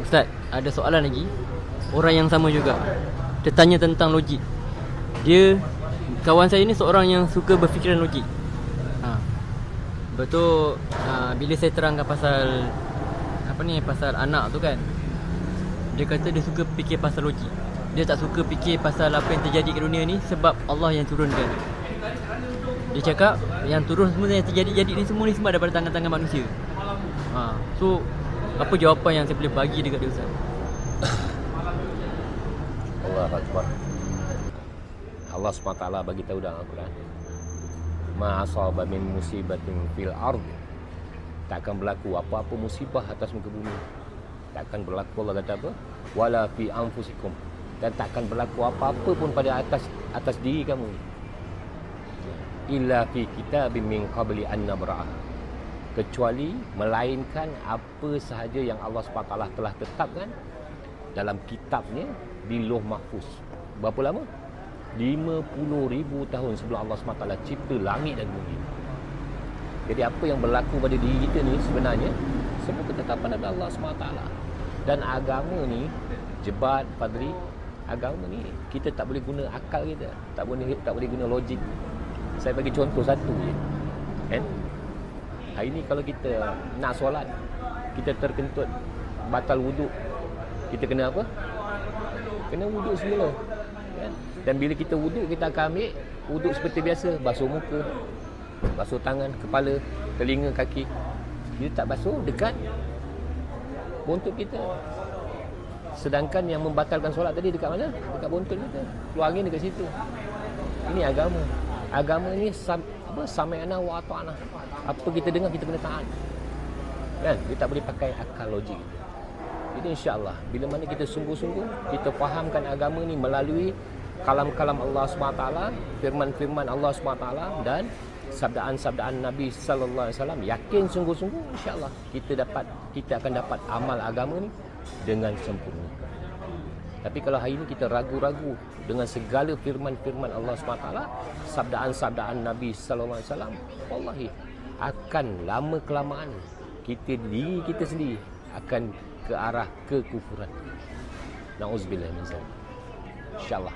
Ustaz, ada soalan lagi. Orang yang sama juga. Dia tanya tentang logik. Dia, kawan saya ni seorang yang suka berfikiran logik. Betul. Bila saya terangkan pasal pasal anak tu kan, dia kata dia suka fikir pasal logik. Dia tak suka fikir pasal apa yang terjadi kat dunia ni sebab Allah yang turunkan. Dia cakap yang turun semua yang terjadi ni semua ni sebab daripada tangan-tangan manusia. So apa jawapan yang saya boleh bagi dekat dia, Ustaz? Allah Akbar. Allah SWT bagi tahu dalam Al-Quran, ma asaba min musibatin fil ard, takkan berlaku apa-apa musibah atas muka bumi. Takkan berlaku, Allah kata apa? Wala fi anfusikum, dan takkan berlaku apa-apa pun pada atas diri kamu. Illa fi kitabim min qabli an nabra'ah, kecuali melainkan apa sahaja yang Allah SWT telah tetapkan dalam kitabnya di Lauh Mahfuz. Berapa lama? 50,000 tahun sebelum Allah SWT cipta langit dan bumi. Jadi apa yang berlaku pada diri kita ni sebenarnya semua ketetapan daripada Allah SWT. Dan agama ni, Jebat, Fadli, agama ni kita tak boleh guna akal kita, tak boleh guna logik. Saya bagi contoh satu je kan? Hari ni kalau kita nak solat, kita terkentut batal wuduk, kita kena apa? Kena wuduk semula kan? Dan bila kita wuduk, kita akan ambil wuduk seperti biasa, basuh muka, basuh tangan, kepala, telinga, kaki. Kita tak basuh dekat buntut kita. Sedangkan yang membatalkan solat tadi dekat mana? Dekat buntut kita. Keluar angin dekat situ. Ini agama. Agama ni sami'na wa ata'na. Apa kita dengar, kita kena taat. Kan? Kita tak boleh pakai akal logik. Jadi insya-Allah bila mana kita sungguh-sungguh kita fahamkan agama ni melalui kalam-kalam Allah SWT, firman-firman Allah SWT dan sabdaan-sabdaan Nabi sallallahu alaihi wasallam, yakin sungguh-sungguh, insya-Allah kita akan dapat amal agama ni dengan sempurna. Tapi kalau hari ini kita ragu-ragu dengan segala firman-firman Allah SWT, sabdaan-sabdaan Nabi sallallahu alaihi wasallam, wallahi akan lama kelamaan diri kita sendiri akan ke arah kekufuran. Nauzubillah min zalik. Insya-Allah.